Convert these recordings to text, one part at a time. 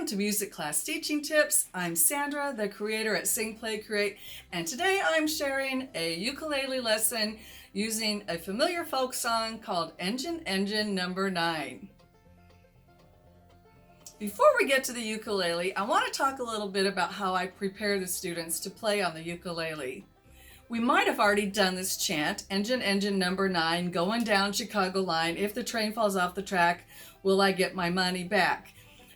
Welcome to Music Class Teaching Tips. I'm Sandra, the creator at Sing, Play, Create, and today I'm sharing a ukulele lesson using a familiar folk song called Engine, Engine Number 9. Before we get to the ukulele, I want to talk a little bit about how I prepare the students to play on the ukulele. We might have already done this chant, Engine, Engine Number 9, going down Chicago line. If the train falls off the track, will I get my money back?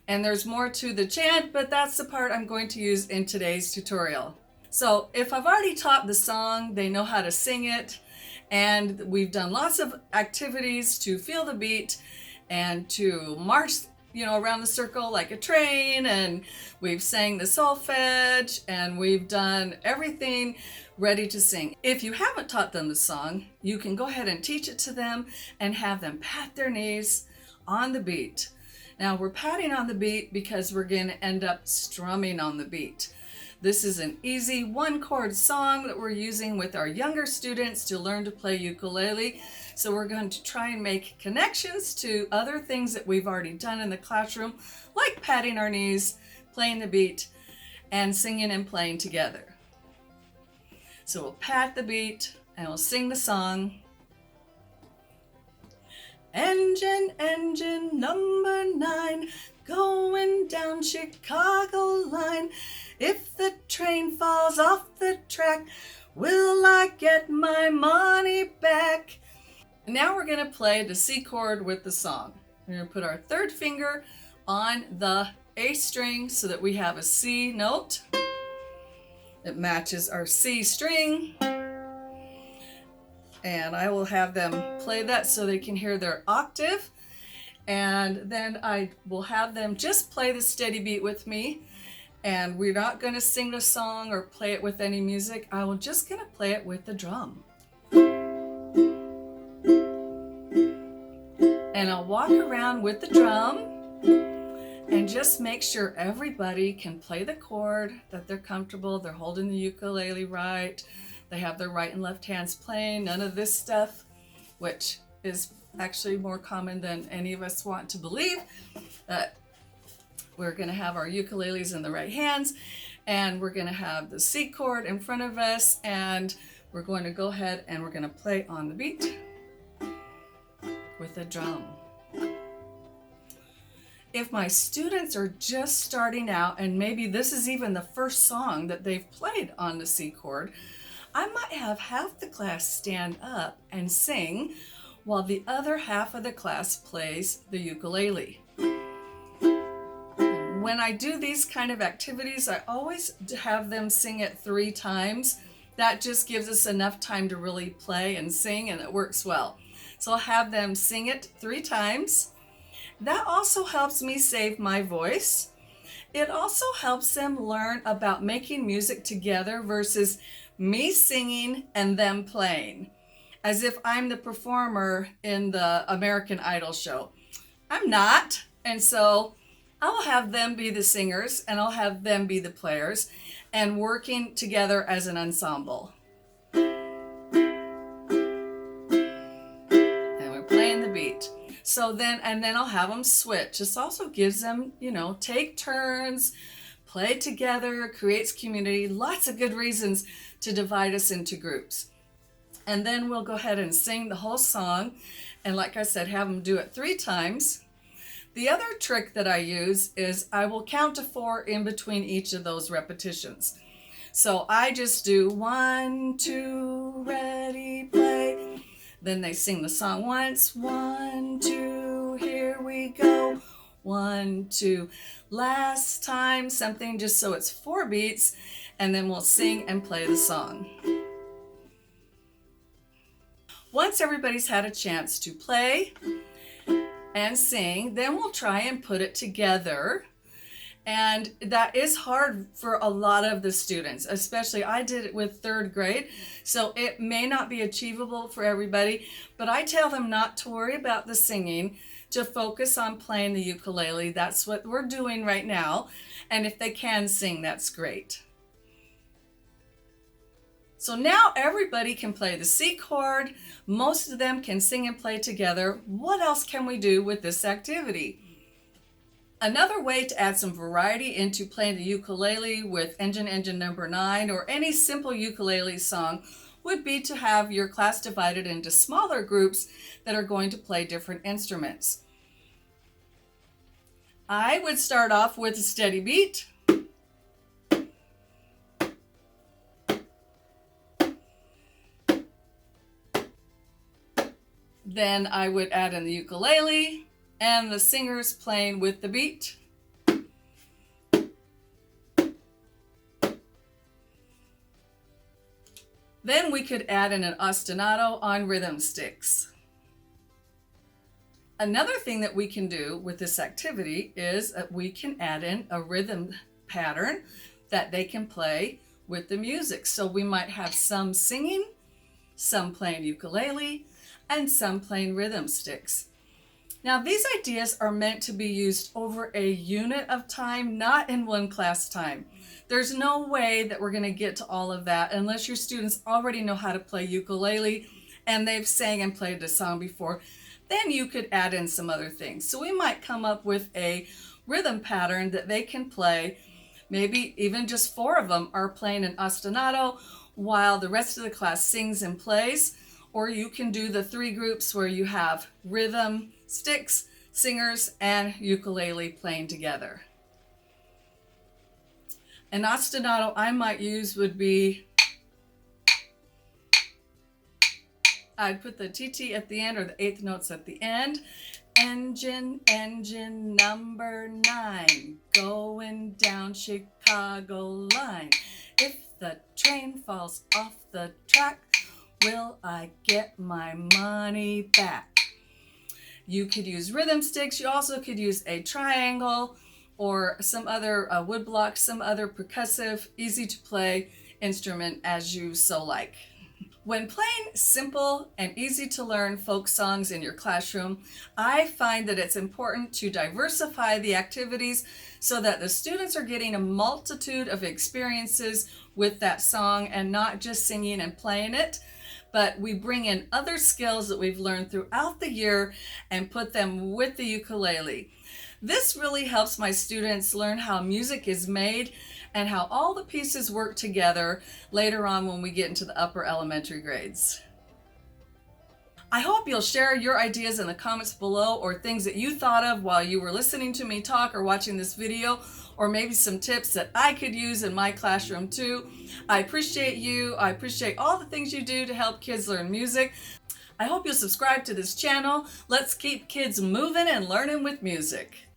And there's more to the chant, but that's the part I'm going to use in today's tutorial. So if I've already taught the song, they know how to sing it, and we've done lots of activities to feel the beat and to march, around the circle like a train, and we've sang the solfege, and we've done everything ready to sing. If you haven't taught them the song, you can go ahead and teach it to them and have them pat their knees on the beat. Now we're patting on the beat because we're going to end up strumming on the beat. This is an easy one-chord song that we're using with our younger students to learn to play ukulele. So we're going to try and make connections to other things that we've already done in the classroom, like patting our knees, playing the beat, and singing and playing together. So we'll pat the beat and we'll sing the song. Engine, engine number 9, going down Chicago line. If the train falls off the track, will I get my money back? Now we're going to play the C chord with the song. We're going to put our third finger on the A string so that we have a C note. It matches our C string. And I will have them play that so they can hear their octave. And then I will have them just play the steady beat with me. And we're not going to sing the song or play it with any music. I will just going to play it with the drum. And I'll walk around with the drum and just make sure everybody can play the chord, that they're comfortable, they're holding the ukulele right. They have their right and left hands playing, none of this stuff, which is actually more common than any of us want to believe. We're going to have our ukuleles in the right hands, and we're going to have the C chord in front of us, and we're going to go ahead and we're going to play on the beat with the drum. If my students are just starting out, and maybe this is even the first song that they've played on the C chord, I might have half the class stand up and sing while the other half of the class plays the ukulele. When I do these kind of activities, I always have them sing it 3 times. That just gives us enough time to really play and sing, and it works well. So I'll have them sing it 3 times. That also helps me save my voice. It also helps them learn about making music together versus me singing and them playing, as if I'm the performer in the American Idol show. I'm not, and so I'll have them be the singers and I'll have them be the players and working together as an ensemble. And we're playing the beat. So then I'll have them switch. This also gives them, take turns, play together, creates community, lots of good reasons to divide us into groups. And then we'll go ahead and sing the whole song. And like I said, have them do it 3 times. The other trick that I use is I will count to 4 in between each of those repetitions. So I just do 1, 2, ready, play. Then they sing the song once. 1, 2, here we go. 1, 2, last time, something just so it's 4 beats, and then we'll sing and play the song. Once everybody's had a chance to play and sing, then we'll try and put it together. And that is hard for a lot of the students, especially I did it with 3rd grade, so it may not be achievable for everybody, but I tell them not to worry about the singing, to focus on playing the ukulele. That's what we're doing right now, and if they can sing, that's great. So now everybody can play the C chord. Most of them can sing and play together. What else can we do with this activity? Another way to add some variety into playing the ukulele with Engine number 9 or any simple ukulele song would be to have your class divided into smaller groups that are going to play different instruments. I would start off with a steady beat. Then I would add in the ukulele and the singers playing with the beat. Then we could add in an ostinato on rhythm sticks. Another thing that we can do with this activity is that we can add in a rhythm pattern that they can play with the music. So we might have some singing, some playing ukulele, and some playing rhythm sticks. Now these ideas are meant to be used over a unit of time, not in one class time. There's no way that we're going to get to all of that unless your students already know how to play ukulele and they've sang and played the song before. Then you could add in some other things. So we might come up with a rhythm pattern that they can play. Maybe even just 4 of them are playing an ostinato while the rest of the class sings and plays. Or you can do the 3 groups where you have rhythm, sticks, singers, and ukulele playing together. An ostinato I might use would be, I'd put the TT at the end or the 8th notes at the end. Engine number 9, going down Chicago line. If the train falls off the track, will I get my money back? You could use rhythm sticks. You also could use a triangle or some other wood block, some other percussive, easy to play instrument as you so like. When playing simple and easy to learn folk songs in your classroom, I find that it's important to diversify the activities so that the students are getting a multitude of experiences with that song and not just singing and playing it, but we bring in other skills that we've learned throughout the year and put them with the ukulele. This really helps my students learn how music is made and how all the pieces work together later on when we get into the upper elementary grades. I hope you'll share your ideas in the comments below or things that you thought of while you were listening to me talk or watching this video, or maybe some tips that I could use in my classroom too. I appreciate you. I appreciate all the things you do to help kids learn music. I hope you'll subscribe to this channel. Let's keep kids moving and learning with music.